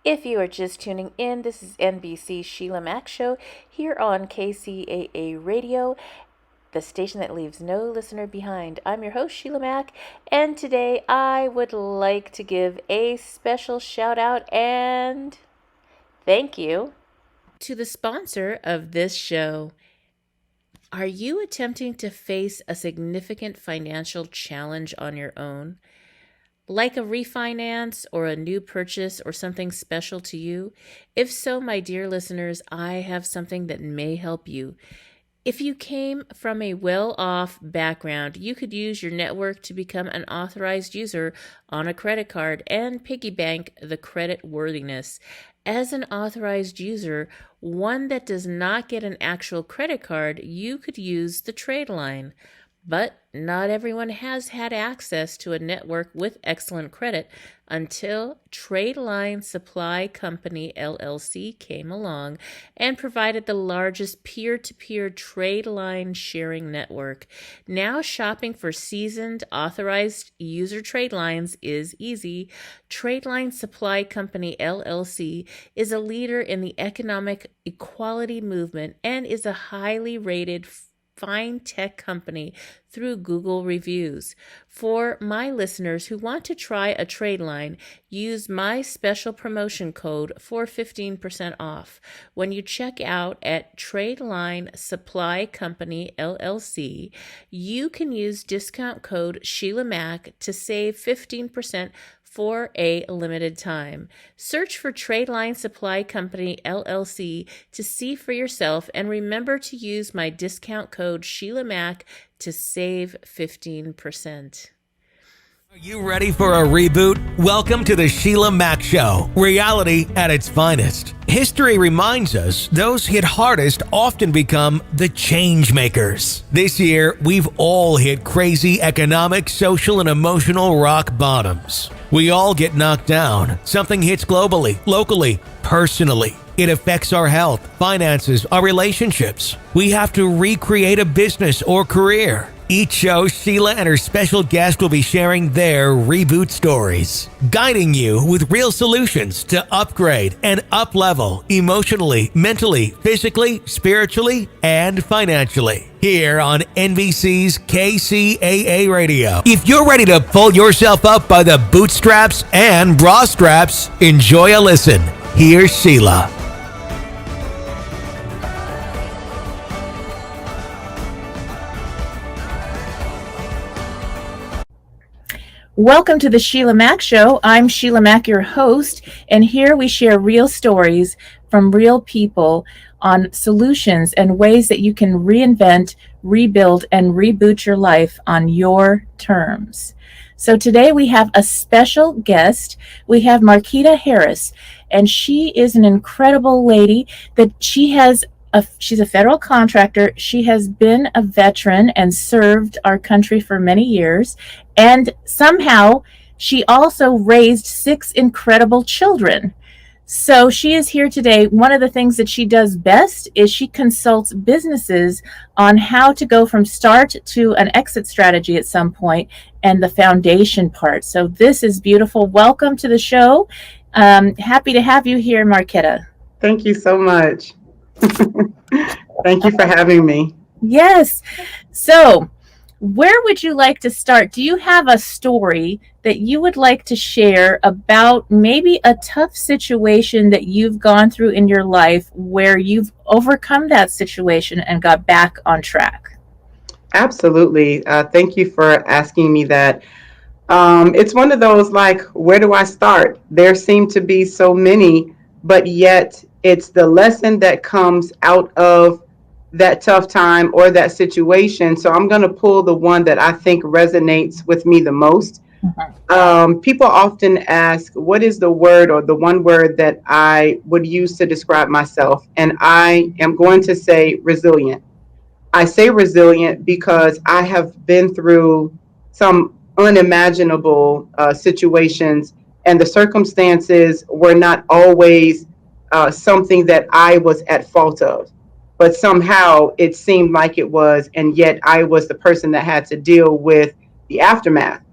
If you are just tuning in, this is NBC's Sheila Mack Show here on KCAA Radio, the station that leaves no listener behind. I'm your host, Sheila Mack, and today I would like to give a special shout out and thank you to the sponsor of this show. Are you attempting to face a significant financial challenge on your own? Like a refinance or a new purchase or something special to you? If so, my dear listeners, I have something that may help you. If you came from a well-off background, you could use your network to become an authorized user on a credit card and piggy bank the credit worthiness. As an authorized user, one that does not get an actual credit card, you could use the trade line. But not everyone has had access to a network with excellent credit until Trade Line Supply Company LLC came along and provided the largest peer-to-peer trade line sharing network. Now shopping for seasoned authorized user trade lines is easy. Trade Line Supply Company LLC is a leader in the economic equality movement and is a highly rated fine tech company through Google reviews. For my listeners who want to try a trade line, use my special promotion code for 15% off. When you check out at Tradeline Supply Company LLC, you can use discount code Sheila Mack to save 15% for a limited time. Search for Tradeline Supply Company LLC to see for yourself, and remember to use my discount code Sheila Mack to save 15%. Are you ready for a reboot? Welcome to the Sheila Mack Show, reality at its finest. History reminds us those hit hardest often become the change makers. This year, we've all hit crazy economic, social, and emotional rock bottoms. We all get knocked down. Something hits globally, locally, personally. It affects our health, finances, our relationships. We have to recreate a business or career. Each show, Sheila and her special guest will be sharing their reboot stories, guiding you with real solutions to upgrade and up-level emotionally, mentally, physically, spiritually, and financially. Here on NBC's KCAA Radio. If you're ready to pull yourself up by the bootstraps and bra straps, enjoy a listen. Here's Sheila. Welcome to the Sheila Mack Show. I'm Sheila Mack, your host, and here we share real stories from real people on solutions and ways that you can reinvent, rebuild, and reboot your life on your terms. So today we have a special guest. We have Marqueta Harris, and she is an incredible lady that she's a federal contractor. She has been a veteran and served our country for many years. And somehow she also raised 6 incredible children. So she is here today. One of the things that she does best is she consults businesses on how to go from start to an exit strategy at some point and the foundation part. So this is beautiful. Welcome to the show. Happy to have you here, Marqueta. Thank you so much. Thank you for having me. Yes. So, where would you like to start? Do you have a story that you would like to share about maybe a tough situation that you've gone through in your life where you've overcome that situation and got back on track? Absolutely. Thank you for asking me that. It's one of those like, where do I start? There seem to be so many, but yet it's the lesson that comes out of that tough time or that situation. So I'm going to pull the one that I think resonates with me the most. People often ask, what is the word or the one word that I would use to describe myself? And I am going to say resilient. I say resilient because I have been through some unimaginable situations, and the circumstances were not always something that I was at fault of, but somehow it seemed like it was, and yet I was the person that had to deal with the aftermath.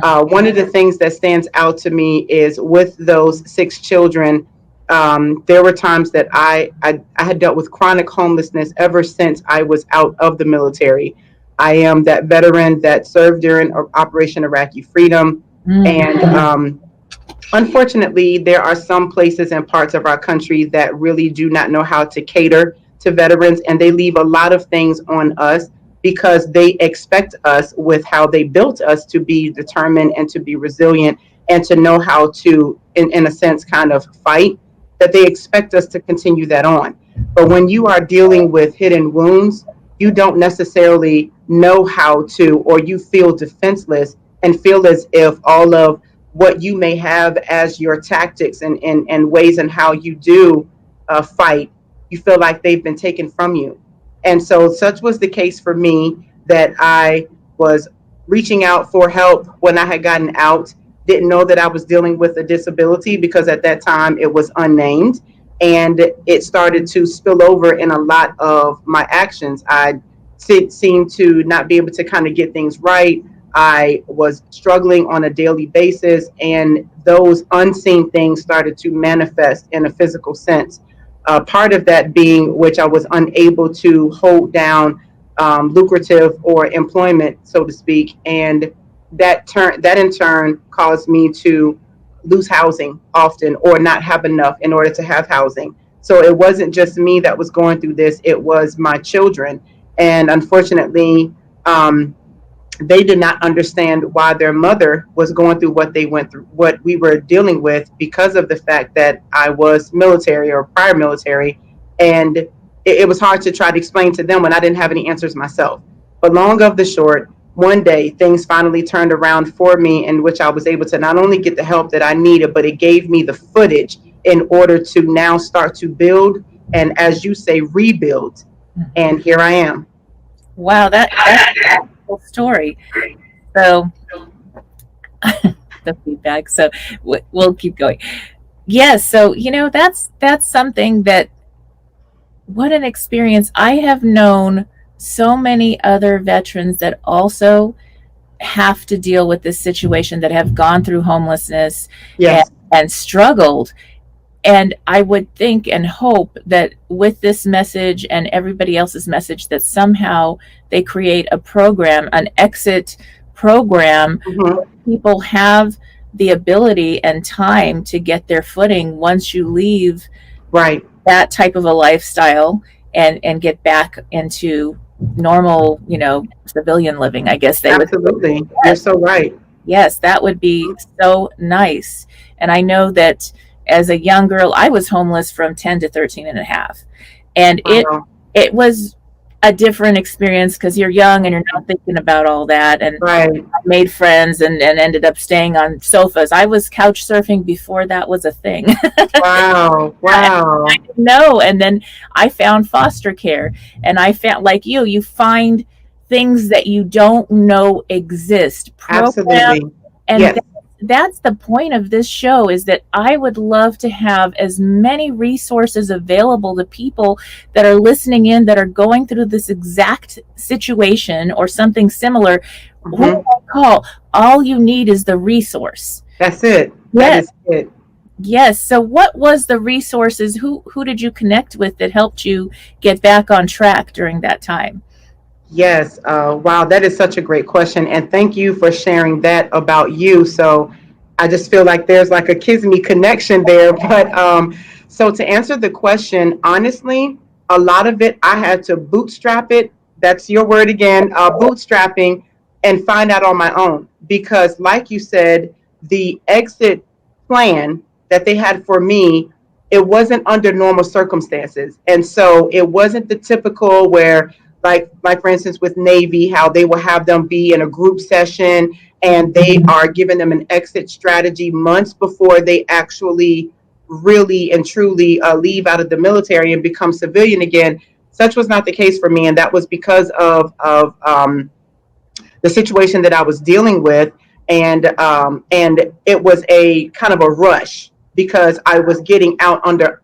One of the things that stands out to me is with those 6 children, There were times that I had dealt with chronic homelessness ever since I was out of the military. I am that veteran that served during Operation Iraqi Freedom. And unfortunately, there are some places and parts of our country that really do not know how to cater to veterans, and they leave a lot of things on us because they expect us, with how they built us, to be determined and to be resilient and to know how to, in a sense, kind of fight, that they expect us to continue that on. But when you are dealing with hidden wounds, you don't necessarily know how to, or you feel defenseless and feel as if all of what you may have as your tactics and ways and how you do fight, you feel like they've been taken from you. And so, such was the case for me, that I was reaching out for help when I had gotten out. Didn't know that I was dealing with a disability because at that time it was unnamed. And it started to spill over in a lot of my actions. I seemed to not be able to kind of get things right. I was struggling on a daily basis, and those unseen things started to manifest in a physical sense. Part of that being which I was unable to hold down lucrative or employment, so to speak, and that in turn caused me to lose housing often, or not have enough in order to have housing. So it wasn't just me that was going through this; it was my children, and unfortunately, they did not understand why their mother was going through what they went through, what we were dealing with, because of the fact that I was military or prior military. And it was hard to try to explain to them when I didn't have any answers myself. But long of the short, one day things finally turned around for me, in which I was able to not only get the help that I needed, but it gave me the footage in order to now start to build and, as you say, rebuild. And here I am. Wow, that's a cool story. So the feedback. So we'll keep going. Yes. So that's something that, what an experience. I have known so many other veterans that also have to deal with this situation, that have gone through homelessness Yes. and struggled. And I would think and hope that with this message and everybody else's message, that somehow they create a program, an exit program, Mhm. where people have the ability and time to get their footing once you leave Right. that type of a lifestyle, and get back into normal, civilian living, I guess they would. Absolutely. You're so right. Yes, that would be so nice. And I know that as a young girl, I was homeless from 10 to 13 and a half. And Wow. it was a different experience because you're young and you're not thinking about all that. And Right. I made friends and ended up staying on sofas. I was couch surfing before that was a thing. Wow. Wow. No, and then I found foster care, and I found, like you find things that you don't know exist, programs. Absolutely. And Yes. that's the point of this show, is that I would love to have as many resources available to people that are listening in, that are going through this exact situation or something similar. Who Hmm. do I call? All you need is the resource. That's it. That Yes. is it. Yes. So what was the resources? Who did you connect with that helped you get back on track during that time? Yes. Wow. That is such a great question. And thank you for sharing that about you. So I just feel like there's like a Kisme connection there. But so to answer the question, honestly, a lot of it, I had to bootstrap it. That's your word again, bootstrapping, and find out on my own. Because, like you said, the exit plan that they had for me, it wasn't under normal circumstances. And so it wasn't the typical where, like for instance with Navy, how they will have them be in a group session and they are giving them an exit strategy months before they actually really and truly leave out of the military and become civilian again. Such was not the case for me, and that was because of the situation that I was dealing with, and it was a kind of a rush because I was getting out under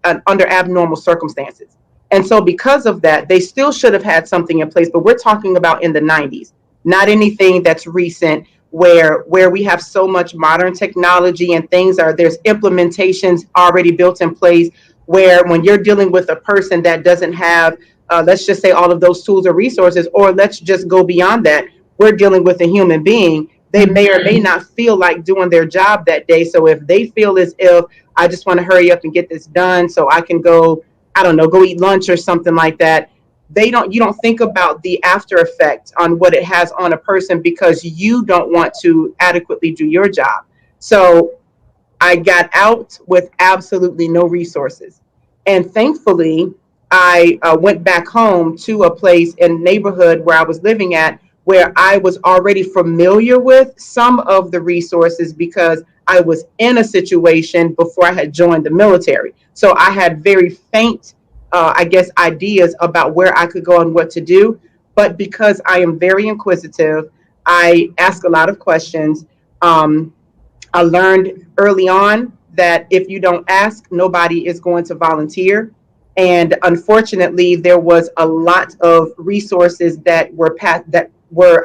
abnormal circumstances. And so, because of that, they still should have had something in place. But we're talking about in the 90s, not anything that's recent. where we have so much modern technology and there's implementations already built in place, where when you're dealing with a person that doesn't have, let's just say, all of those tools or resources, or let's just go beyond that, we're dealing with a human being. They may or may not feel like doing their job that day. So if they feel as if, I just want to hurry up and get this done so I can go, I don't know, go eat lunch or something like that, you don't think about the after effect on what it has on a person, because you don't want to adequately do your job. So I got out with absolutely no resources. And thankfully, I went back home to a place in the neighborhood where I was living at, where I was already familiar with some of the resources, because I was in a situation before I had joined the military. So I had very faint, I guess, ideas about where I could go and what to do. But because I am very inquisitive, I ask a lot of questions. I learned early on that if you don't ask, nobody is going to volunteer. And unfortunately, there was a lot of resources that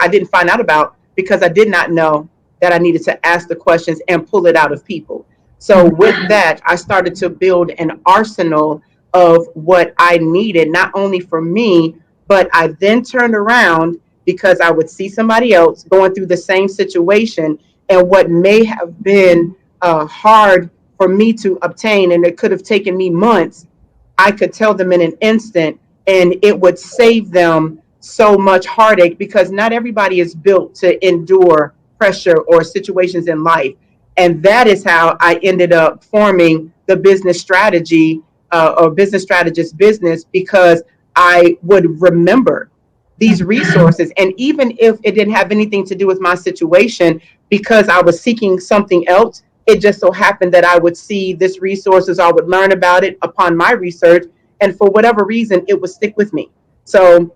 I didn't find out about, because I did not know that I needed to ask the questions and pull it out of people. So with that, I started to build an arsenal of what I needed, not only for me, but I then turned around, because I would see somebody else going through the same situation, and what may have been hard for me to obtain, and it could have taken me months, I could tell them in an instant, and it would save them so much heartache, because not everybody is built to endure pressure or situations in life. And that is how I ended up forming the business strategy, or business strategist business, because I would remember these resources. And even if it didn't have anything to do with my situation, because I was seeking something else, it just so happened that I would see this resources, I would learn about it upon my research, and for whatever reason, it would stick with me. So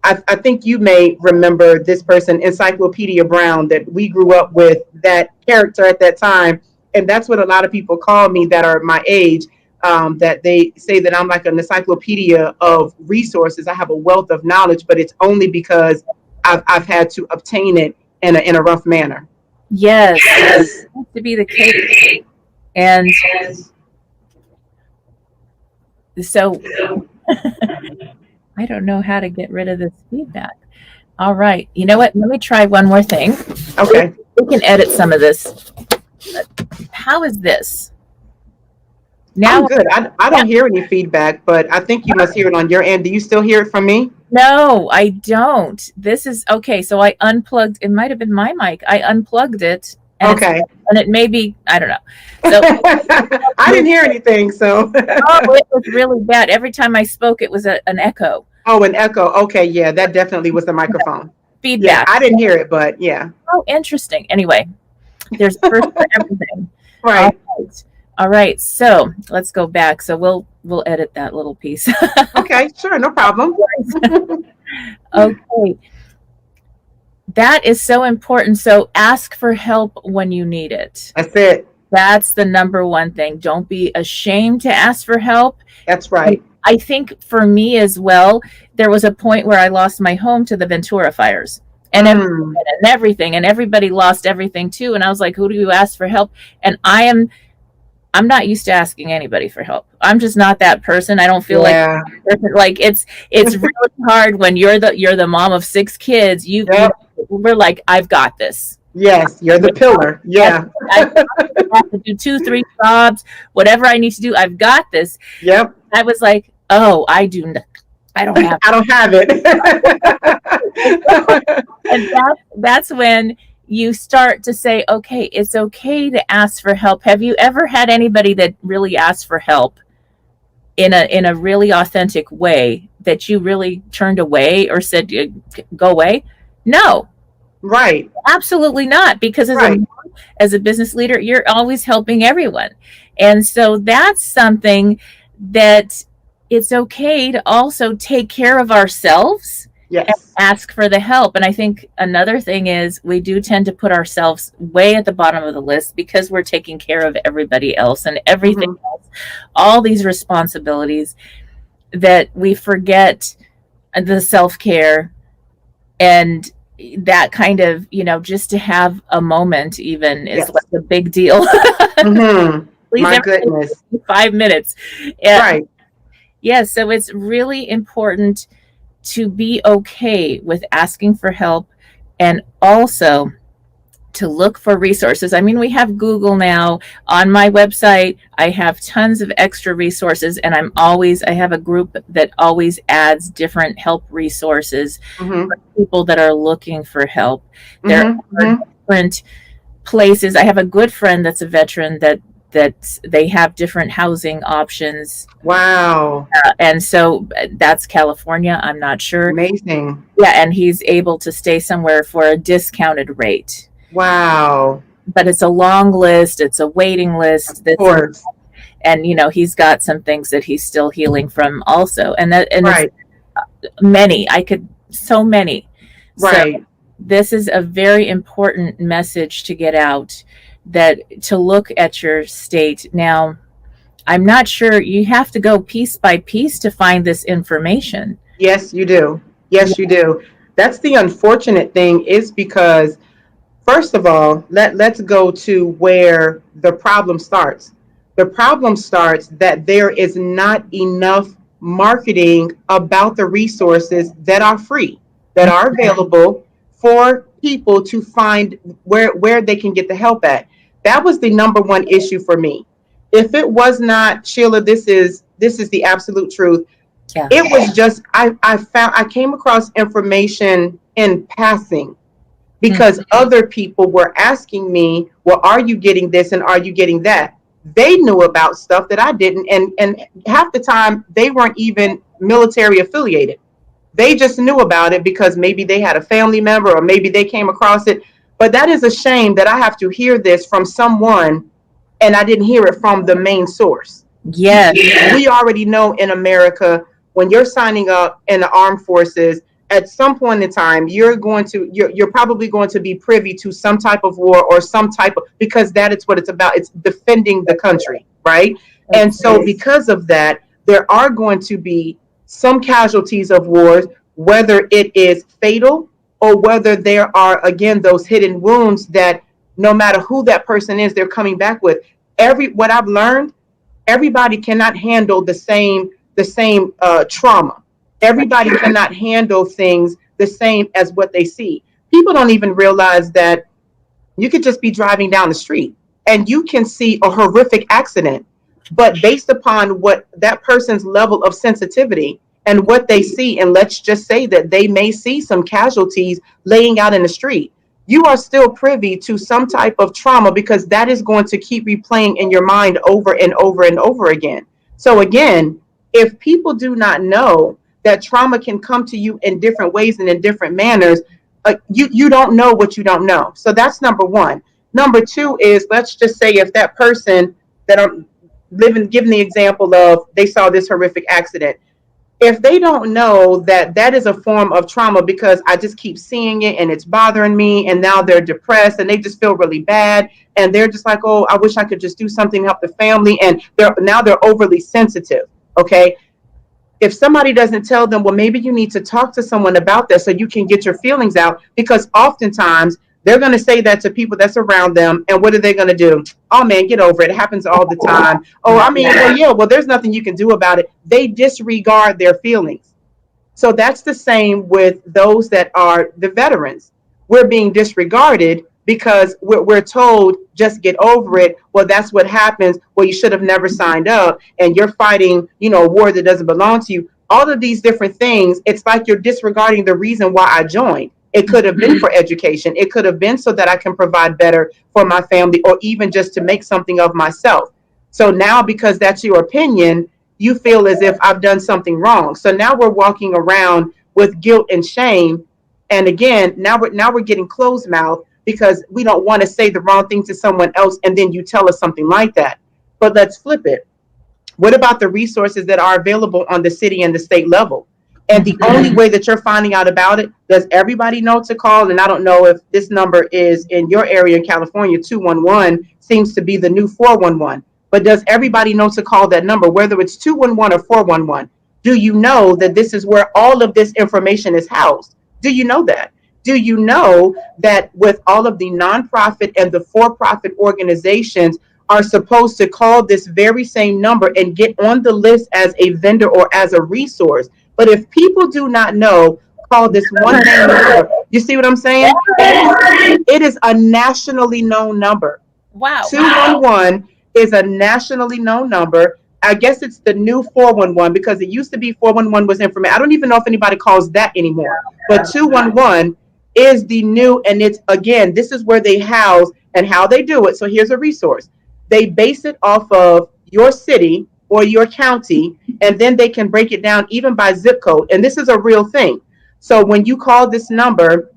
I think you may remember this person, Encyclopedia Brown, that we grew up with, that character at that time. And that's what a lot of people call me that are my age, that they say that I'm like an encyclopedia of resources. I have a wealth of knowledge, but it's only because I've had to obtain it in a rough manner. Yes, it has to be the case. And so I don't know how to get rid of this feedback. All right. You know what? Let me try one more thing. Okay. We can edit some of this. How is this? Now I'm good. I don't hear any feedback, but I think you must hear it on your end. Do you still hear it from me? No, I don't. This is okay. So I unplugged. It might have been my mic. I unplugged it. And okay. And it may be, I don't know. So I didn't hear anything. So it was really bad. Every time I spoke, it was an echo. Oh, an echo. Okay. Yeah, that definitely was the microphone. Feedback. Yeah, I didn't hear it, but yeah. Oh, interesting. Anyway, there's first for everything. Right. All right. So let's go back. So we'll edit that little piece. Okay, sure, no problem. Okay. That is so important. So ask for help when you need it. That's it. That's the number one thing. Don't be ashamed to ask for help. That's right. I think for me as well, there was a point where I lost my home to the Ventura fires. And everything, and everybody lost everything too. And I was like, who do you ask for help? And I'm not used to asking anybody for help. I'm just not that person. I don't feel like it's really hard when you're the mom of 6 kids. We're like, I've got this. Yes, you're the pillar. Yeah. I have to do 2-3 jobs, whatever I need to do. I've got this. Yep. I was like, oh, I don't have I don't have it. And that's when you start to say, okay, it's okay to ask for help. Have you ever had anybody that really asked for help in a really authentic way that you really turned away or said, go away? No. Right. Absolutely not. Because as a business leader, you're always helping everyone. And so that's something that it's okay to also take care of ourselves. Yes. And ask for the help. And I think another thing is we do tend to put ourselves way at the bottom of the list because we're taking care of everybody else and everything else, all these responsibilities, that we forget the self-care. And that kind of, just to have a moment even is Yes. like a big deal. Mm-hmm. Please, My everybody, goodness. 5 minutes. Right. Yeah, so it's really important to be okay with asking for help, and also to look for resources. I mean, we have Google now. On my website, I have tons of extra resources, and I have a group that always adds different help resources Mm-hmm. for people that are looking for help. There Mm-hmm. are Mm-hmm. different places. I have a good friend that's a veteran that they have different housing options. Wow. And so that's California. I'm not sure. Amazing. Yeah, and he's able to stay somewhere for a discounted rate. Wow. But it's a long list. It's a waiting Of list. course. And he's got some things that he's still healing from also. And it's Right. many. So many. So Right. this is a very important message to get out, that to look at your state. Now, I'm not sure, you have to go piece by piece to find this information. Yes, you do. Yes, you do. That's the unfortunate thing, is because, first of all, let's go to where the problem starts. The problem starts that there is not enough marketing about the resources that are free, that are available for people to find where they can get the help at. That was the number one issue for me. If it was not, Sheila, this is the absolute truth. Yeah. It was just I came across information in passing because other people were asking me, well, are you getting this and are you getting that? They knew about stuff that I didn't. And half the time they weren't even military affiliated. They just knew about it because maybe they had a family member or maybe they came across it. But that is a shame that I have to hear this from someone and I didn't hear it from the main source. Yes. We already know in America, when you're signing up in the armed forces, at some point in time, you're probably going to be privy to some type of war or some type of, because that is what it's about. It's defending the country, right? And so because of that, there are going to be some casualties of wars, whether it is fatal or whether there are, again, those hidden wounds that no matter who that person is, they're coming back with. What I've learned, everybody cannot handle the same trauma. Everybody cannot handle things the same as what they see. People don't even realize that you could just be driving down the street and you can see a horrific accident, but based upon what that person's level of sensitivity and what they see, and let's just say that they may see some casualties laying out in the street, you are still privy to some type of trauma because that is going to keep replaying in your mind over and over and over again. So again, if people do not know that trauma can come to you in different ways and in different manners, you don't know what you don't know. So that's number one. Number two is, let's just say if that person that I'm giving the example of, they saw this horrific accident. If they don't know that that is a form of trauma because I just keep seeing it and it's bothering me, and now they're depressed and they just feel really bad and they're just like, oh, I wish I could just do something to help the family, and they're overly sensitive. Okay, if somebody doesn't tell them, well, maybe you need to talk to someone about this so you can get your feelings out, because oftentimes they're going to say that to people that's around them. And what are they going to do? Oh, man, get over it. It happens all the time. Oh, I mean, well, yeah, well, there's nothing you can do about it. They disregard their feelings. So that's the same with those that are the veterans. We're being disregarded because we're told, just get over it. Well, that's what happens. Well, you should have never signed up and you're fighting, a war that doesn't belong to you. All of these different things, it's like you're disregarding the reason why I joined. It could have been for education. It could have been so that I can provide better for my family, or even just to make something of myself. So now, because that's your opinion, you feel as if I've done something wrong. So now we're walking around with guilt and shame. And again, now we're getting closed mouth because we don't want to say the wrong thing to someone else, and then you tell us something like that. But let's flip it. What about the resources that are available on the city and the state level? And the only way that you're finding out about it, does everybody know to call? And I don't know if this number is in your area in California, 211 seems to be the new 411. But does everybody know to call that number, whether it's 211 or 411? Do you know that this is where all of this information is housed? Do you know that? Do you know that with all of the nonprofit and the for-profit organizations are supposed to call this very same number and get on the list as a vendor or as a resource? But if people do not know, call this one name number. You see what I'm saying? It is a nationally known number. Wow. 211 is a nationally known number. I guess it's the new 411 because it used to be 411 was information. I don't even know if anybody calls that anymore. But 211 is the new, and it's, again, this is where they house and how they do it. So here's a resource. They base it off of your city or your county, and then they can break it down even by zip code. And this is a real thing. So when you call this number,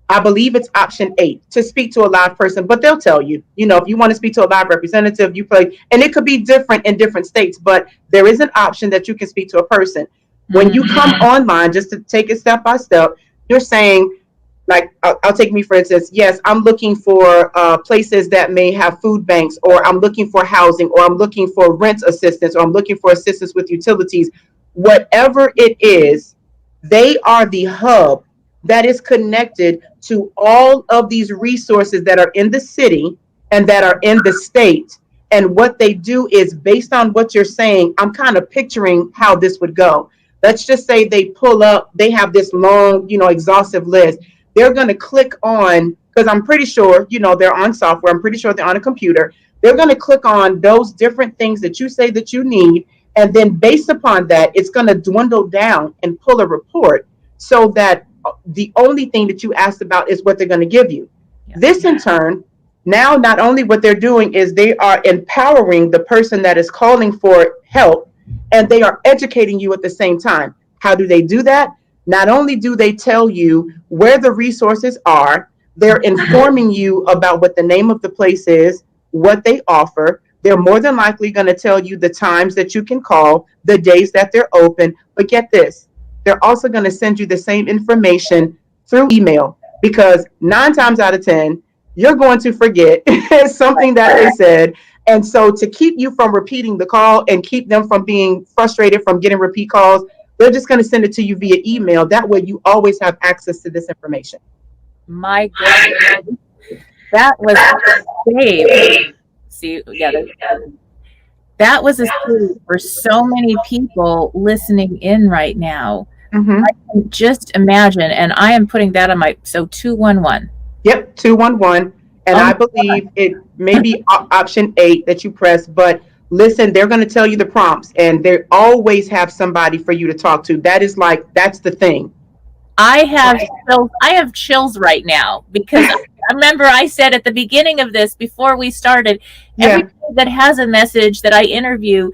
I believe it's option 8 to speak to a live person, but they'll tell you, if you want to speak to a live representative, you play, and it could be different in different states, but there is an option that you can speak to a person. When you come online, just to take it step by step, you're saying, like, I'll take me for instance, yes, I'm looking for places that may have food banks, or I'm looking for housing, or I'm looking for rent assistance, or I'm looking for assistance with utilities. Whatever it is, they are the hub that is connected to all of these resources that are in the city and that are in the state. And what they do is, based on what you're saying, I'm kind of picturing how this would go. Let's just say they pull up, they have this long, exhaustive list. They're going to click on, because I'm pretty sure, they're on software. I'm pretty sure they're on a computer. They're going to click on those different things that you say that you need. And then based upon that, it's going to dwindle down and pull a report so that the only thing that you asked about is what they're going to give you. Yeah. This in turn, now not only what they're doing is they are empowering the person that is calling for help, and they are educating you at the same time. How do they do that? Not only do they tell you where the resources are, they're informing you about what the name of the place is, what they offer. They're more than likely going to tell you the times that you can call, the days that they're open. But get this, they're also going to send you the same information through email, because 9 times out of 10, you're going to forget something that they said. And so to keep you from repeating the call and keep them from being frustrated from getting repeat calls, they're just going to send it to you via email. That way you always have access to this information. My goodness. That was saved. See, yeah, that was a save for so many people listening in right now. Mm-hmm. I can just imagine, and I am putting that on my, so 211. Yep, 211. And I believe it may be option 8 that you press, but listen, they're going to tell you the prompts, and they always have somebody for you to talk to. That's the thing. I have chills right now, because I remember I said at the beginning of this, before we started, everybody that has a message that I interview,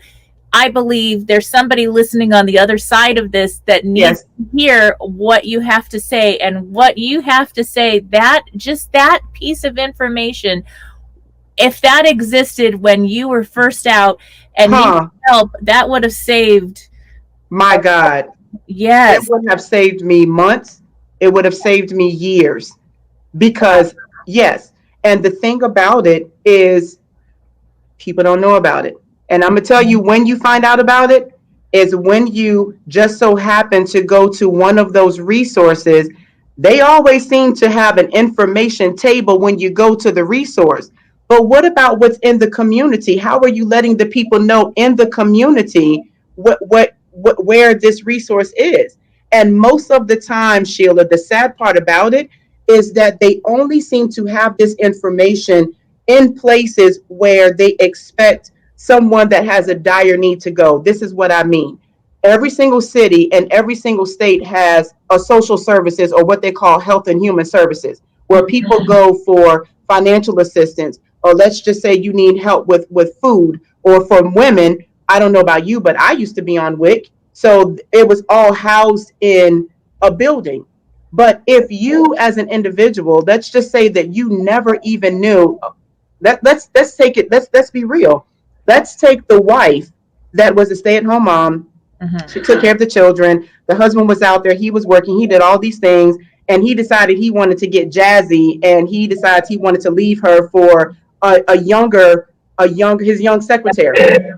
I believe there's somebody listening on the other side of this that needs to hear what you have to say. And what you have to say, that piece of information, if that existed when you were first out and needed help, that would have saved. My God. Yes. It would have saved me months. It would have saved me years. Because, yes. And the thing about it is, people don't know about it. And I'm going to tell you, when you find out about it is when you just so happen to go to one of those resources. They always seem to have an information table when you go to the resource. But what about what's in the community? How are you letting the people know in the community where this resource is? And most of the time, Sheila, the sad part about it is that they only seem to have this information in places where they expect someone that has a dire need to go. This is what I mean. Every single city and every single state has a social services, or what they call health and human services, where people go for financial assistance, or let's just say you need help with food, or for women. I don't know about you, but I used to be on WIC. So it was all housed in a building. But if you as an individual, let's just say that you never even knew, let's take it, let's be real. Let's take the wife that was a stay-at-home mom. Mm-hmm. She took care of the children. The husband was out there. He was working. He did all these things. And he decided he wanted to get jazzy. And he decides he wanted to leave her for his young secretary.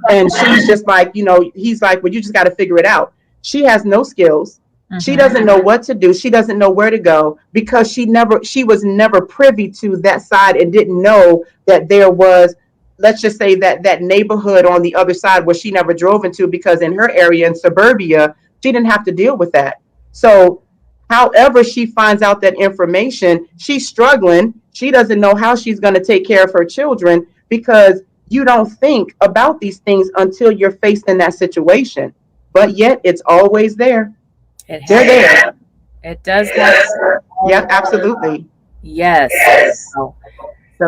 And she's just like, he's like, well, you just got to figure it out. She has no skills. She doesn't know what to do. She doesn't know where to go because she was never privy to that side and didn't know that there was, let's just say that neighborhood on the other side where she never drove into, because in her area in suburbia, she didn't have to deal with that. So however she finds out that information, she's struggling. She doesn't know how she's going to take care of her children because you don't think about these things until you're faced in that situation. But yet it's always there. They're there. It does happen. Yeah, absolutely. Yes. So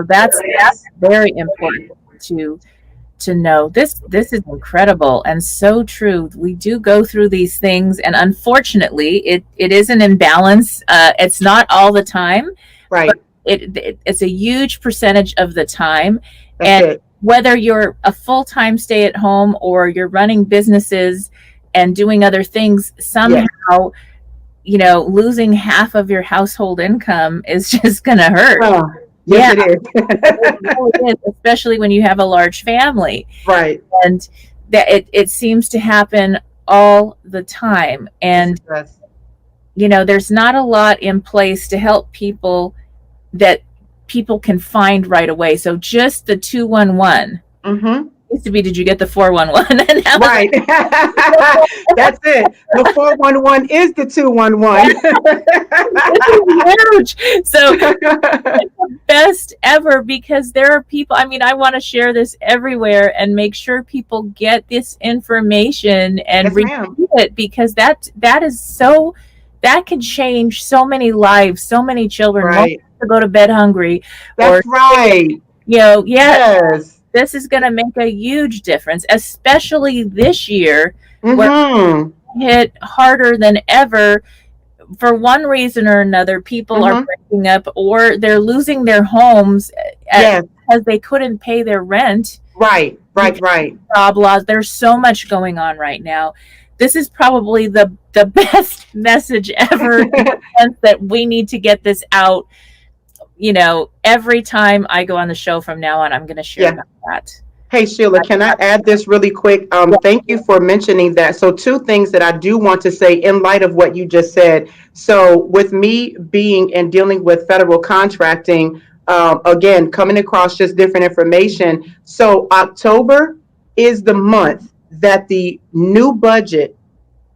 that's very important to know. This is incredible and so true. We do go through these things, and unfortunately, it is an imbalance. It's not all the time, right? But it's a huge percentage of the time. That's and it. Whether you're a full-time stay-at-home or you're running businesses and doing other things, somehow, losing half of your household income is just going to hurt. Oh, yes, it is. It really is, especially when you have a large family. Right. And that it seems to happen all the time. And, there's not a lot in place to help people that people can find right away. So just the 211. Used to be, did you get the 411? Right. That's it. The 411 is the 211. Huge. So it's the best ever, because there are people, I want to share this everywhere and make sure people get this information and repeat it, because that is so, that can change so many lives, so many children. Right. To go to bed hungry. That's right. Yes. This is going to make a huge difference, especially this year, where hit harder than ever. For one reason or another, people are breaking up, or they're losing their homes because they couldn't pay their rent. Right. Job loss. There's so much going on right now. This is probably the best message ever, in the sense that we need to get this out. Every time I go on the show from now on, I'm going to share about that. Hey, Sheila, can I add this really quick? Thank you for mentioning that. So 2 things that I do want to say in light of what you just said. So with me being and dealing with federal contracting, again, coming across just different information. So October is the month that the new budget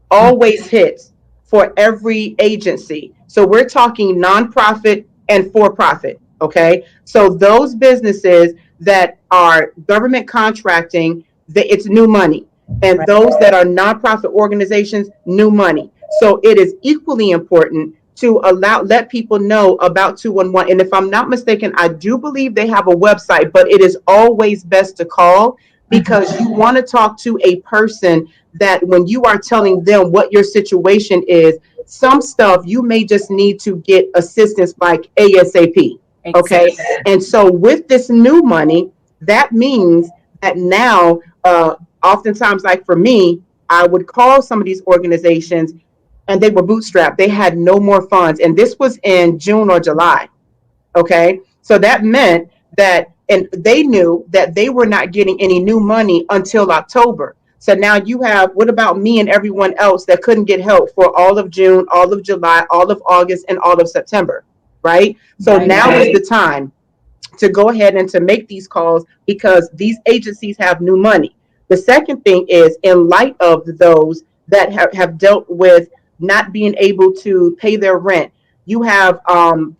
always hits for every agency. So we're talking nonprofit and for-profit, okay? So those businesses that are government contracting, it's new money. And those that are nonprofit organizations, new money. So it is equally important to let people know about 211. And if I'm not mistaken, I do believe they have a website, but it is always best to call, because you want to talk to a person that when you are telling them what your situation is, some stuff you may just need to get assistance like ASAP. Okay. And so with this new money, that means that now, oftentimes, like for me, I would call some of these organizations and they were bootstrapped. They had no more funds. And this was in June or July. Okay. So that meant that, and they knew that they were not getting any new money until October. So now you have, what about me and everyone else that couldn't get help for all of June, all of July, all of August, and all of September, right? So now is the time to go ahead and to make these calls, because these agencies have new money. The second thing is, in light of those that have dealt with not being able to pay their rent, you have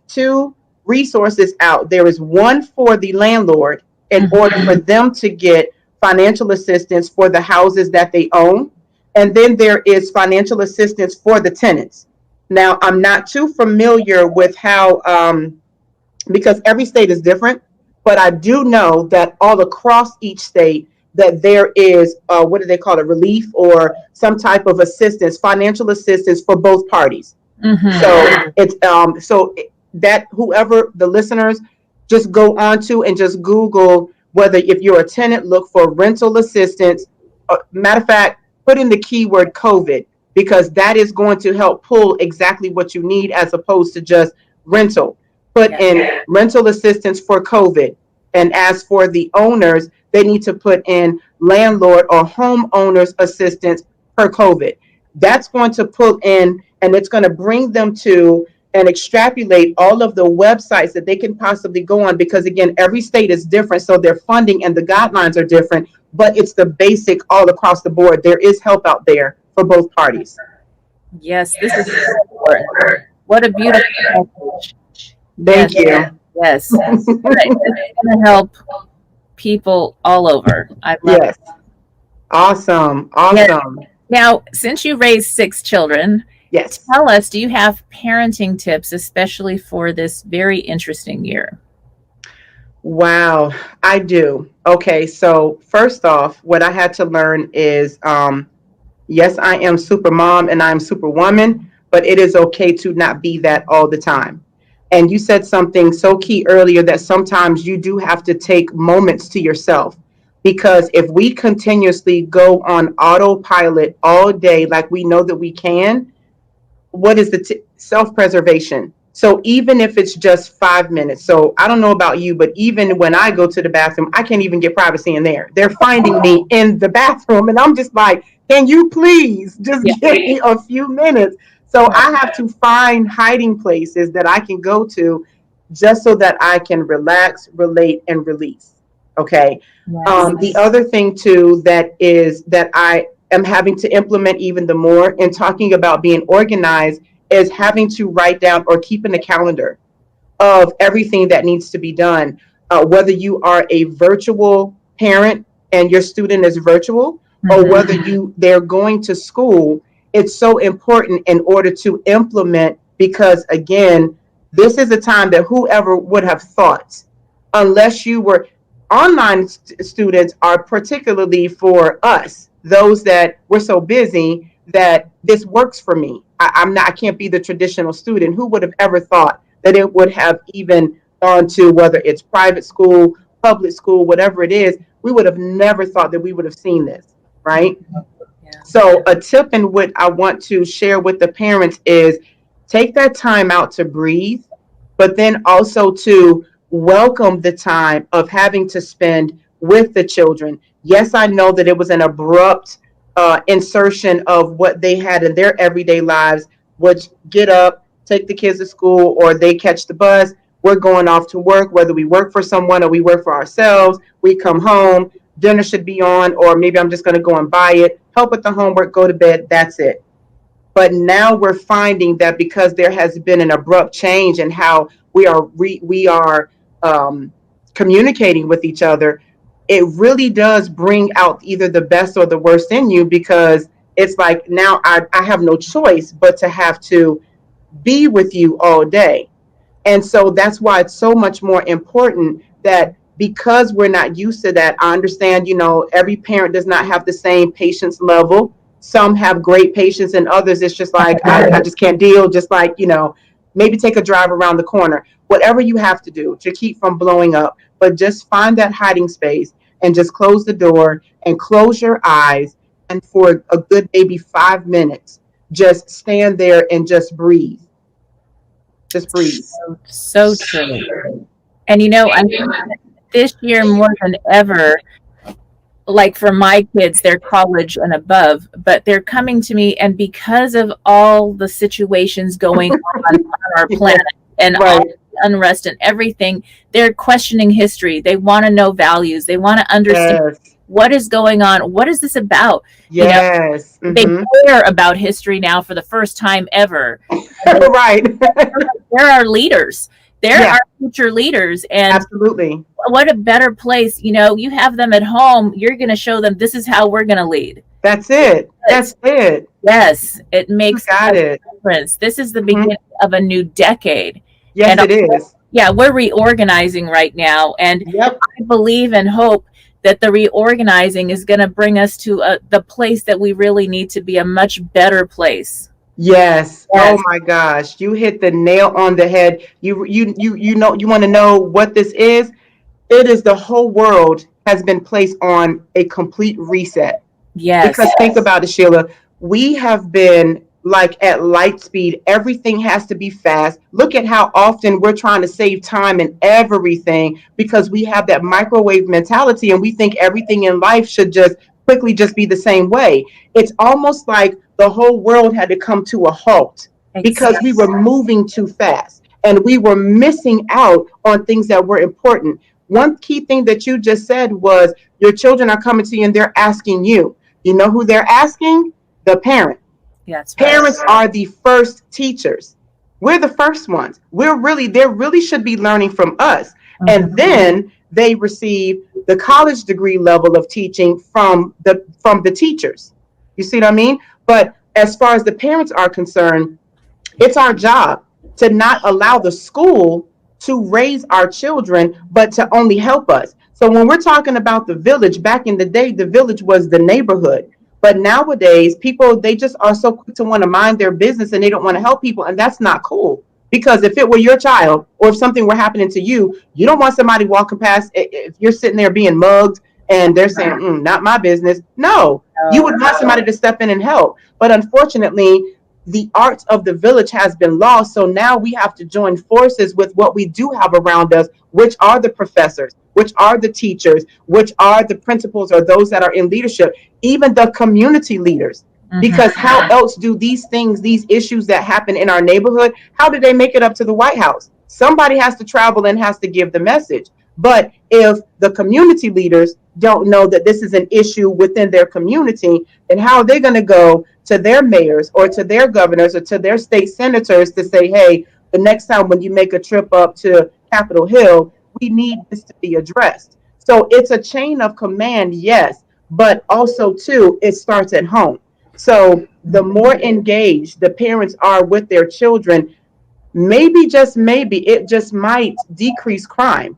2 resources out. There is one for the landlord in order for them to get financial assistance for the houses that they own. And then there is financial assistance for the tenants. Now, I'm not too familiar with how, because every state is different, but I do know that all across each state that there is, what do they call it, relief or some type of assistance, financial assistance for both parties. So it's that whoever the listeners just go on to and just Google, whether if you're a tenant, look for rental assistance. Matter of fact, put in the keyword COVID, because that is going to help pull exactly what you need as opposed to just rental. Put in rental assistance for COVID. And as for the owners, they need to put in landlord or homeowners assistance for COVID. That's going to pull in and it's going to bring them to and extrapolate all of the websites that they can possibly go on, because again, every state is different, so their funding and the guidelines are different, but it's the basic all across the board. There is help out there for both parties. Yes, this is so important. What a beautiful message. Thank you. Yes. This is going to help people all over. I love Yes. it. Awesome. Yes. Awesome. Now, since you raised 6 children, Yes. tell us, do you have parenting tips, especially for this very interesting year? Wow, I do. Okay, so first off, what I had to learn is yes, I am super mom and I'm superwoman, but it is okay to not be that all the time. And you said something so key earlier, that sometimes you do have to take moments to yourself, because if we continuously go on autopilot all day like we know that we can, what is the self-preservation? So even if it's just 5 minutes, so I don't know about you, but even when I go to the bathroom, I can't even get privacy in there. They're finding me in the bathroom, and I'm just like, can you please just give me a few minutes? So I have to find hiding places that I can go to, just so that I can relax, relate, and release. Okay. The other thing too that is that I am having to implement even the more in talking about being organized is having to write down or keep in a calendar of everything that needs to be done. Whether you are a virtual parent and your student is virtual, or whether they're going to school, it's so important in order to implement, because again, this is a time that whoever would have thought, unless you were online students, are particularly for us, those that we're so busy that this works for me. I can't be the traditional student. Who would have ever thought that it would have even gone to, whether it's private school, public school, whatever it is, we would have never thought that we would have seen this, right? Yeah. So a tip and what I want to share with the parents is take that time out to breathe, but then also to welcome the time of having to spend with the children. Yes, I know that it was an abrupt insertion of what they had in their everyday lives, which get up, take the kids to school, or they catch the bus. We're going off to work, whether we work for someone or we work for ourselves. We come home, dinner should be on, or maybe I'm just going to go and buy it, help with the homework, go to bed. That's it. But now we're finding that because there has been an abrupt change in how we are communicating with each other, it really does bring out either the best or the worst in you, because it's like now I have no choice but to have to be with you all day. And so that's why it's so much more important that, because we're not used to that, I understand, every parent does not have the same patience level. Some have great patience, and others it's just like, I just can't deal. Just like, maybe take a drive around the corner, whatever you have to do to keep from blowing up. But just find that hiding space and just close the door and close your eyes. And for a good maybe 5 minutes, just stand there and just breathe. Just breathe. So true. And I think this year more than ever, like for my kids, they're college and above, but they're coming to me, and because of all the situations going on our planet and all the unrest and everything, they're questioning history. They want to know values. They want to understand what is going on. What is this about? Yes. They care about history now for the first time ever. Right. They're our leaders. They're our future leaders. And absolutely. What a better place. You have them at home. You're going to show them this is how we're going to lead. That's it. That's it. Yes. It makes a difference. This is the beginning of a new decade. Yes, it is. Yeah, we're reorganizing right now. And I believe and hope that the reorganizing is going to bring us to the place that we really need to be, a much better place. Yes. Oh my gosh, you hit the nail on the head. You want to know what this is? It is the whole world has been placed on a complete reset. Yes. Because think about it, Sheila. We have been like at light speed. Everything has to be fast. Look at how often we're trying to save time and everything, because we have that microwave mentality and we think everything in life should just quickly just be the same way. It's almost like the whole world had to come to a halt because we were moving too fast and we were missing out on things that were important. One key thing that you just said was your children are coming to you and they're asking you. You know who they're asking? The parent. Yeah, that's right. Parents are the first teachers. We're the first ones. They really should be learning from us. And then they receive the college degree level of teaching from the teachers. You see what I mean? But as far as the parents are concerned, it's our job to not allow the school to raise our children, but to only help us. So when we're talking about the village, back in the day, the village was the neighborhood. But nowadays, people, they just are so quick to want to mind their business and they don't want to help people. And that's not cool. Because if it were your child or if something were happening to you, you don't want somebody walking past, if you're sitting there being mugged and they're saying, not my business. No, you would want somebody to step in and help. But unfortunately, the art of the village has been lost. So now we have to join forces with what we do have around us, which are the professors, which are the teachers, which are the principals or those that are in leadership, even the community leaders. Because how else do these things, these issues that happen in our neighborhood, how do they make it up to the White House? Somebody has to travel and has to give the message. But if the community leaders don't know that this is an issue within their community, then how are they going to go to their mayors or to their governors or to their state senators to say, hey, the next time when you make a trip up to Capitol Hill, we need this to be addressed. So it's a chain of command, yes, but also too, it starts at home. So the more engaged the parents are with their children, maybe just maybe it just might decrease crime.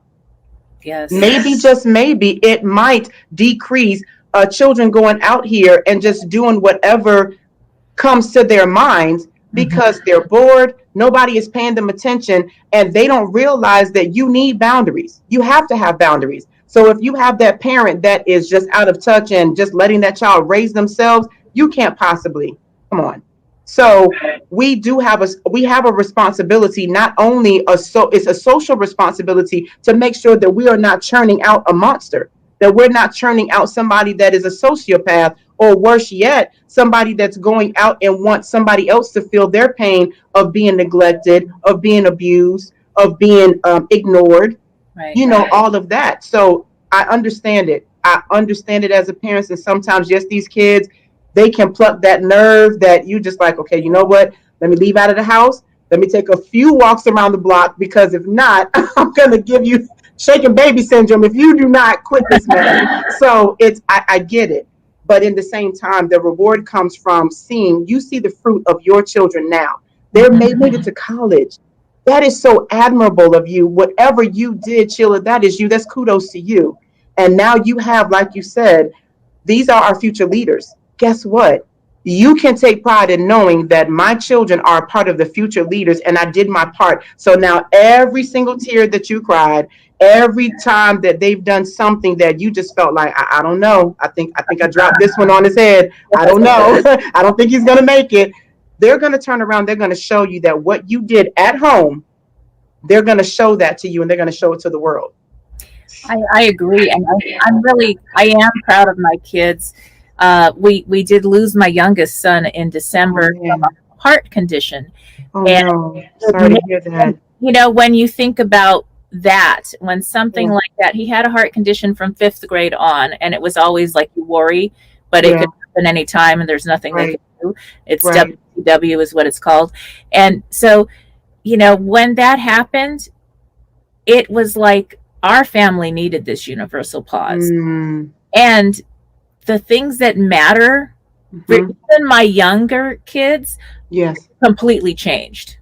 Yes. Maybe just maybe it might decrease children going out here and just doing whatever comes to their minds because they're bored. Nobody is paying them attention and they don't realize that you need boundaries. You have to have boundaries. So if you have that parent that is just out of touch and just letting that child raise themselves, you can't possibly, come on. So we have a responsibility, not only it's a social responsibility to make sure that we are not churning out a monster, that we're not churning out somebody that is a sociopath, or worse yet, somebody that's going out and wants somebody else to feel their pain of being neglected, of being abused, of being ignored, all of that. So I understand it. I understand it as a parent. And sometimes, yes, these kids, they can pluck that nerve that you just like, okay, you know what? Let me leave out of the house. Let me take a few walks around the block, because if not, I'm going to give you shaken baby syndrome if you do not quit this man. So I get it. But in the same time, the reward comes from you see the fruit of your children now. They're made it to college. That is so admirable of you. Whatever you did, Sheila, that is you. That's kudos to you. And now you have, like you said, these are our future leaders. Guess what? You can take pride in knowing that my children are part of the future leaders and I did my part. So now every single tear that you cried, every time that they've done something that you just felt like, I don't know. I think I dropped this one on his head. I don't know. I don't think he's going to make it. They're going to turn around. They're going to show you that what you did at home, they're going to show that to you and they're going to show it to the world. I agree. And I am proud of my kids. We did lose my youngest son in December from a heart condition. Oh, no. Sorry to hear that. When you think about that, when something like that, he had a heart condition from 5th grade on, and it was always like you worry, but it could happen anytime and there's nothing they can do. It's WCW is what it's called. And so, when that happened, it was like our family needed this universal pause. And the things that matter, even my younger kids, completely changed.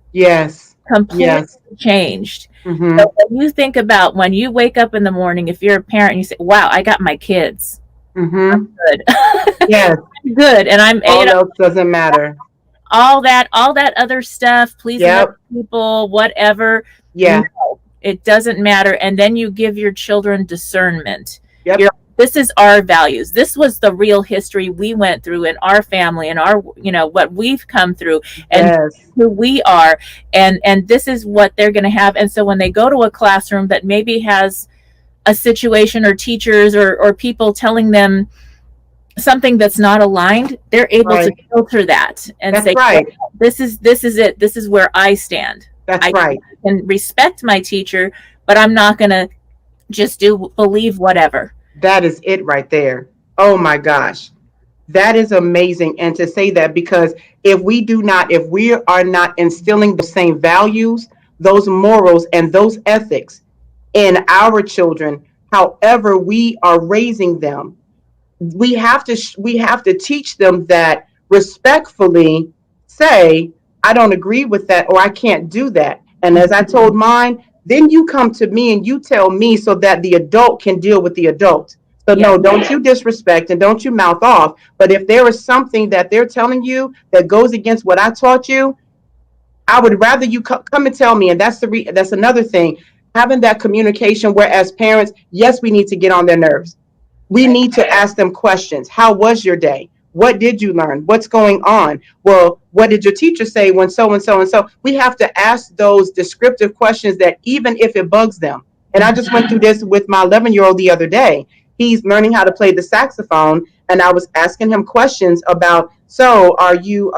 Completely changed. So when you think about when you wake up in the morning, if you're a parent and you say, wow, I got my kids. I'm good. Good. And I'm all else doesn't matter. All that other stuff, pleasing other people, whatever. No, it doesn't matter. And then you give your children discernment. This is our values. This was the real history we went through in our family and our, what we've come through and who we are. And this is what they're going to have. And so when they go to a classroom that maybe has a situation or teachers or people telling them something that's not aligned, they're able to Right. filter that and That's say, right. this is it. This is where I stand. That's I right. can respect my teacher, but I'm not going to just believe whatever. That is it right there. Oh my gosh. That is amazing. And to say that, because if we are not instilling the same values, those morals, and those ethics in our children, however we are raising them, we have to teach them that respectfully say, I don't agree with that, or I can't do that. And as I told mine, then you come to me and you tell me, so that the adult can deal with the adult. So Yeah. no, don't you disrespect and don't you mouth off. But if there is something that they're telling you that goes against what I taught you, I would rather you come and tell me. And that's another thing, having that communication. Whereas parents, yes, we need to get on their nerves. We need to ask them questions. How was your day? What did you learn? What's going on? Well, what did your teacher say when so and so and so? We have to ask those descriptive questions, that even if it bugs them. And I just went through this with my 11-year-old the other day. He's learning how to play the saxophone, and I was asking him questions about, so are you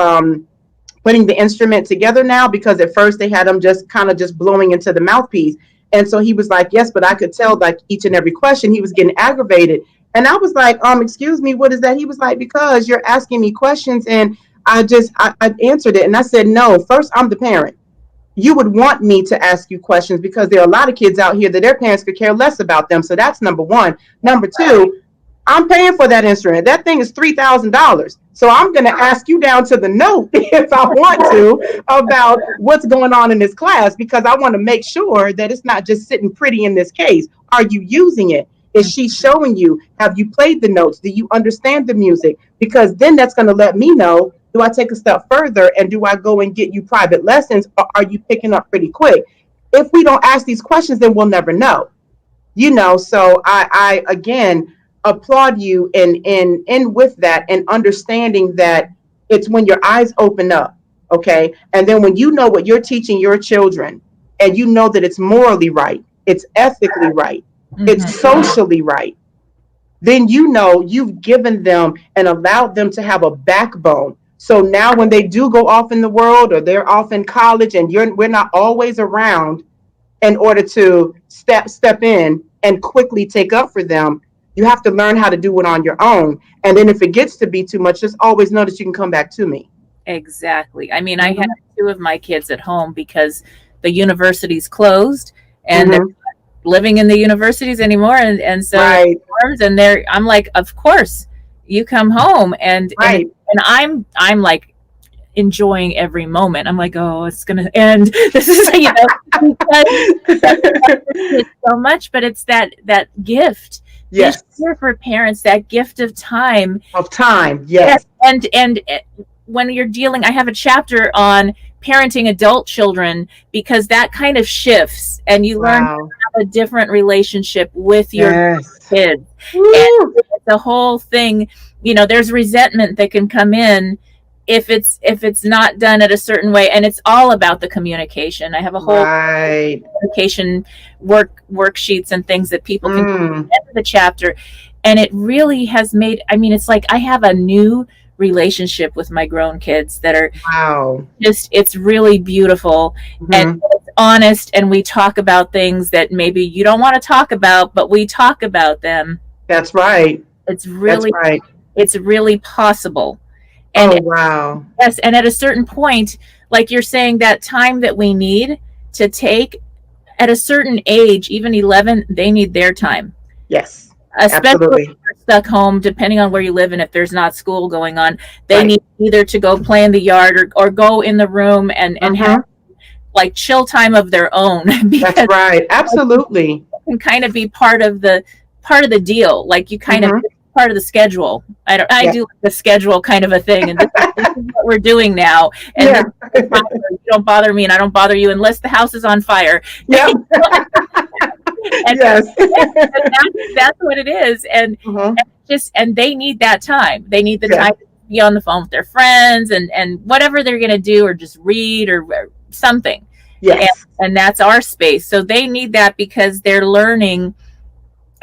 putting the instrument together now? Because at first they had him just blowing into the mouthpiece. And so he was like, yes, but I could tell, like, each and every question he was getting aggravated. And I was like, excuse me, what is that? He was like, because you're asking me questions, and I answered it. And I said, no, first, I'm the parent. You would want me to ask you questions, because there are a lot of kids out here that their parents could care less about them. So that's number one. Number two, I'm paying for that instrument. That thing is $3,000. So I'm going to ask you down to the note if I want to, about what's going on in this class, because I want to make sure that it's not just sitting pretty in this case. Are you using it? Is she showing you? Have you played the notes? Do you understand the music? Because then that's going to let me know, do I take a step further and do I go and get you private lessons, or are you picking up pretty quick? If we don't ask these questions, then we'll never know. So I again applaud you in with that, and understanding that it's when your eyes open up, okay, and then when you know what you're teaching your children, and you know that it's morally right, it's ethically right, it's socially right, then you've given them and allowed them to have a backbone. So now when they do go off in the world, or they're off in college, and we're not always around in order to step in and quickly take up for them, you have to learn how to do it on your own. And then if it gets to be too much, just always know that you can come back to me. Exactly. I mean, I had two of my kids at home because the university's closed, and they're not living in the universities anymore. And so, Right. and I'm like, of course you come home, and I'm like enjoying every moment. I'm like, oh, it's going to end. This is, because so much, but it's that gift. Yes. Here for parents, that gift of time. Yes. And when you're dealing, I have a chapter on parenting adult children, because that kind of shifts, and you learn to have a different relationship with your kids. And the whole thing, there's resentment that can come in if it's not done at a certain way, and it's all about the communication. I have a whole communication worksheets and things that people can do at the end of the chapter, and it really has made, it's like I have a new relationship with my grown kids that are it's really beautiful, and it's honest, and we talk about things that maybe you don't want to talk about, but we talk about them. That's right. It's really possible. And yes, and at a certain point, like you're saying, that time that we need to take at a certain age, even 11, they need their time. Yes, especially absolutely. If you're stuck home, depending on where you live, and if there's not school going on, they need either to go play in the yard, or go in the room and have like chill time of their own. That's right. Absolutely. It can kind of be part of the deal. Like you kind of part of the schedule. I do the schedule kind of a thing, and this is what we're doing now. And you don't bother me, and I don't bother you unless the house is on fire. Yeah. And that's what it is. And and they need that time. They need the time to be on the phone with their friends, and whatever they're going to do, or just read or something. Yes. And that's our space. So they need that, because they're learning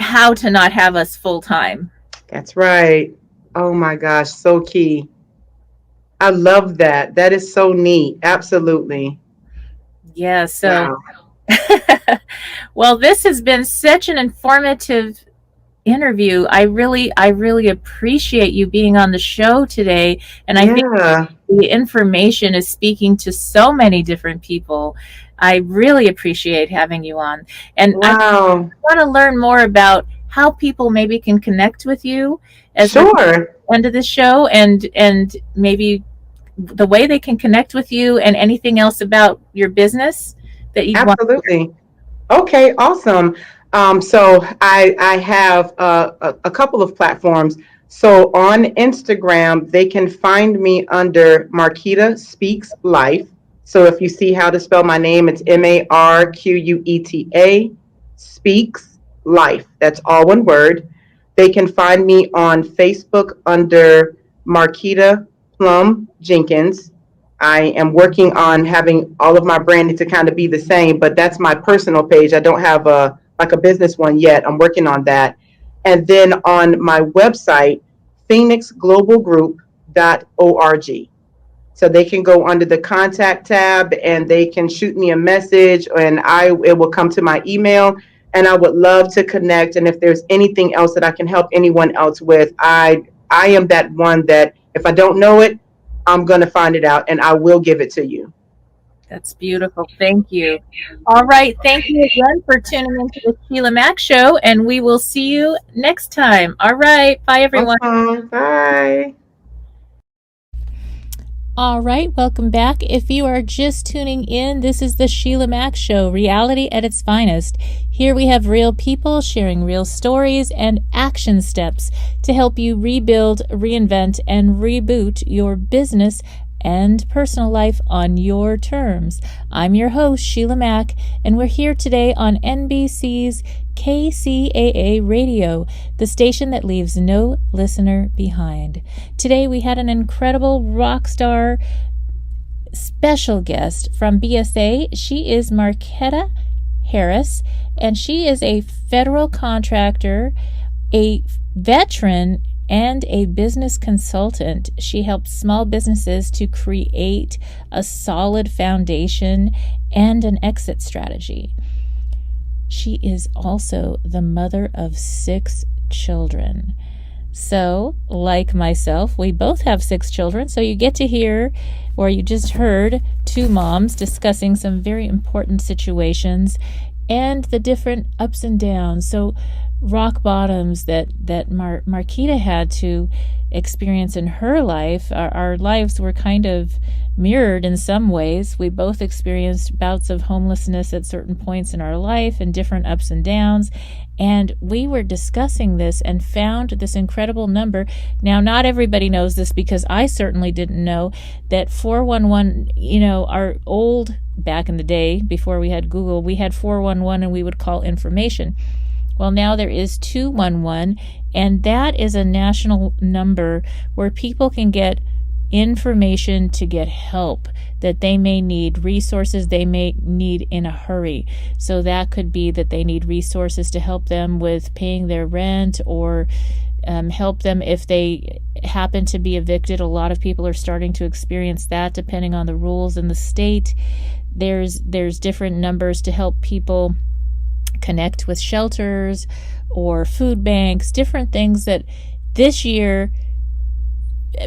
how to not have us full time. That's right. Oh my gosh, so key. I love that. That is so neat. Absolutely. Yeah, so Wow. well, this has been such an informative interview. I really appreciate you being on the show today, and I think Yeah. the information is speaking to so many different people. I really appreciate having you on. And I Wow. want to learn more about how people maybe can connect with you as we're Sure. end of the show, and maybe the way they can connect with you and anything else about your business that you'd want. Absolutely. Okay, awesome. So I have a couple of platforms. So on Instagram, they can find me under Marquita Speaks Life. So if you see how to spell my name, it's Marqueta Speaks Life. That's all one word. They can find me on Facebook under Marquita Plum Jenkins. I am working on having all of my branding to kind of be the same, but that's my personal page. I don't have a business one yet. I'm working on that. And then on my website, phoenixglobalgroup.org. So they can go under the contact tab and they can shoot me a message and it will come to my email, and I would love to connect. And if there's anything else that I can help anyone else with, I am that one that if I don't know it, I'm going to find it out and I will give it to you. That's beautiful. Thank you. All right. Thank you again for tuning into the Sheila Mack Show, and we will see you next time. All right. Bye, everyone. Awesome. Bye. All right, welcome back. If you are just tuning in, this is the Sheila Mack Show, reality at its finest. Here we have real people sharing real stories and action steps to help you rebuild, reinvent, and reboot your business and personal life on your terms. I'm your host, Sheila Mack, and we're here today on NBC's KCAA Radio, the station that leaves no listener behind. Today we had an incredible rock star special guest from BSA. She is Marqueta Harris, and she is a federal contractor, a veteran, and a business consultant. She helps small businesses to create a solid foundation and an exit strategy. She is also the mother of 6 children. So, like myself, we both have 6 children. So you get to hear, or you just heard, 2 moms discussing some very important situations and the different ups and downs. So rock bottoms that Marquita had to experience in her life. Our lives were kind of mirrored in some ways. We both experienced bouts of homelessness at certain points in our life and different ups and downs. And we were discussing this and found this incredible number. Now, not everybody knows this because I certainly didn't know that 411, our old, back in the day, before we had Google, we had 411 and we would call information. Well, now there is 211, and that is a national number where people can get information to get help that they may need, resources they may need in a hurry. So that could be that they need resources to help them with paying their rent, or help them if they happen to be evicted. A lot of people are starting to experience that depending on the rules in the state. There's different numbers to help people connect with shelters or food banks, different things that this year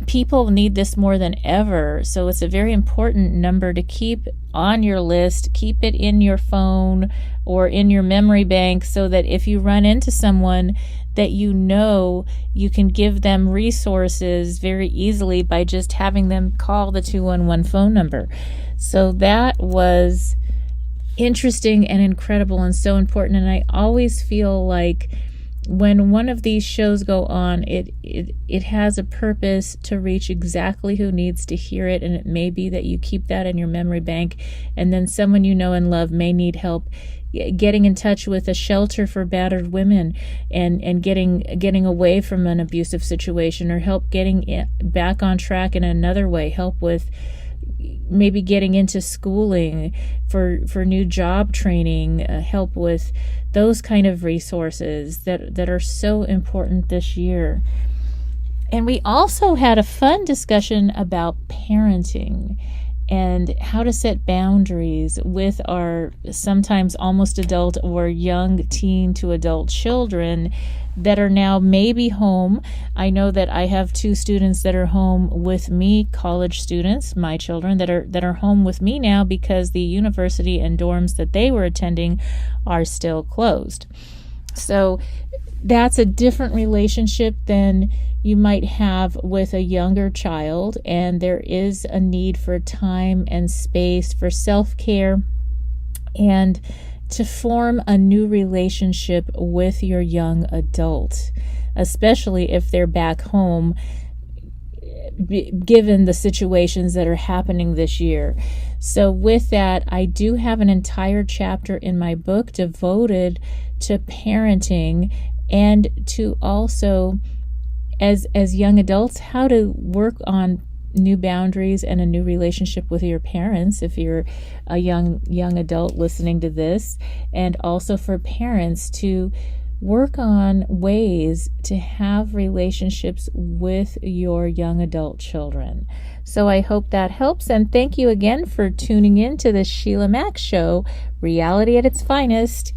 people need this more than ever. So it's a very important number to keep on your list, keep it in your phone or in your memory bank, so that if you run into someone that you can give them resources very easily by just having them call the 211 phone number. So that was interesting and incredible and so important. And I always feel like when one of these shows go on, it has a purpose to reach exactly who needs to hear it. And it may be that you keep that in your memory bank, and then someone you know and love may need help getting in touch with a shelter for battered women and getting away from an abusive situation, or help getting back on track in another way, help with maybe getting into schooling for new job training, help with those kind of resources that are so important this year. And we also had a fun discussion about parenting and how to set boundaries with our sometimes almost adult or young teen to adult children that are now maybe home. I know that I have 2 students that are home with me, college students, my children that are home with me now because the university and dorms that they were attending are still closed. So that's a different relationship than you might have with a younger child, and there is a need for time and space for self-care and to form a new relationship with your young adult, especially if they're back home, given the situations that are happening this year. So with that, I do have an entire chapter in my book devoted to parenting and to also, as young adults, how to work on new boundaries and a new relationship with your parents if you're a young adult listening to this, and also for parents to work on ways to have relationships with your young adult children. So I hope that helps, and thank you again for tuning in to the Sheila Mack Show, reality at its finest.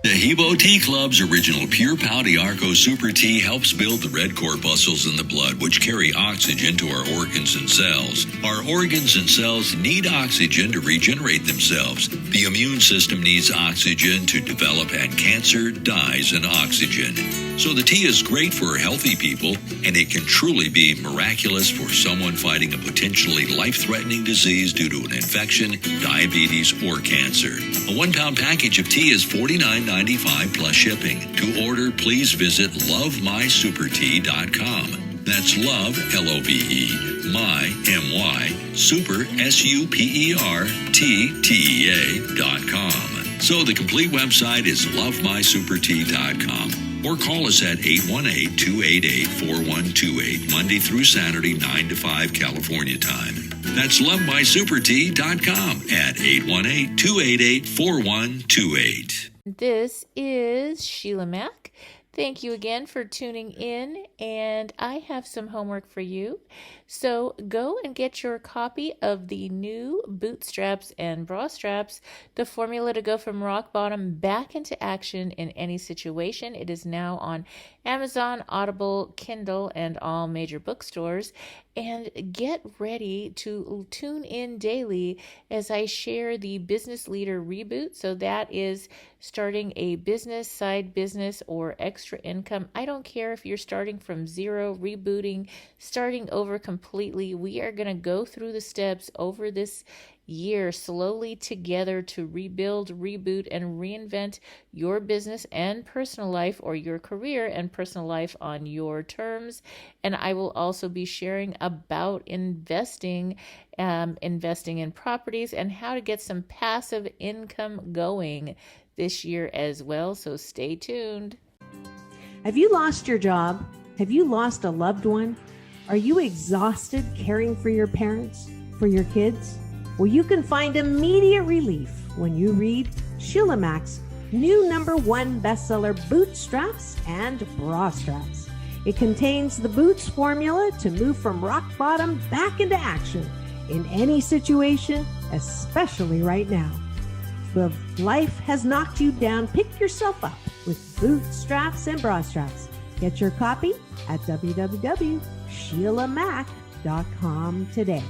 The Hebo Tea Club's original Pure Pouty Arco Super Tea helps build the red corpuscles in the blood, which carry oxygen to our organs and cells. Our organs and cells need oxygen to regenerate themselves. The immune system needs oxygen to develop, and cancer dies in oxygen. So the tea is great for healthy people, and it can truly be miraculous for someone fighting a potentially life-threatening disease due to an infection, diabetes, or cancer. A 1-pound package of tea is $49.95 plus shipping. To order, please visit lovemysupertea.com. That's love, L-O-V-E, my, M-Y, super, SUPERTEA.com. So the complete website is lovemysupertea.com. Or call us at 818-288-4128, Monday through Saturday, 9 to 5 California time. That's lovemysupertea.com at 818-288-4128. This is Sheila Mack. Thank you again for tuning in, and I have some homework for you. So go and get your copy of the new Bootstraps and Bra Straps, the formula to go from rock bottom back into action in any situation. It is now on Amazon, Audible, Kindle, and all major bookstores. And get ready to tune in daily as I share the Business Leader Reboot. So that is starting a business, side business, or extra income. I don't care if you're starting from zero, rebooting, starting over completely. We are going to go through the steps over this year slowly together to rebuild, reboot, and reinvent your business and personal life, or your career and personal life on your terms. And I will also be sharing about investing in properties and how to get some passive income going this year as well. So stay tuned. Have you lost your job? Have you lost a loved one? Are you exhausted caring for your parents, for your kids? Well, you can find immediate relief when you read Sheila Mack's new #1 bestseller, Bootstraps and Bra Straps. It contains the Boots formula to move from rock bottom back into action in any situation, especially right now. If life has knocked you down, pick yourself up with Bootstraps and Bra Straps. Get your copy at www.sheilamack.com today.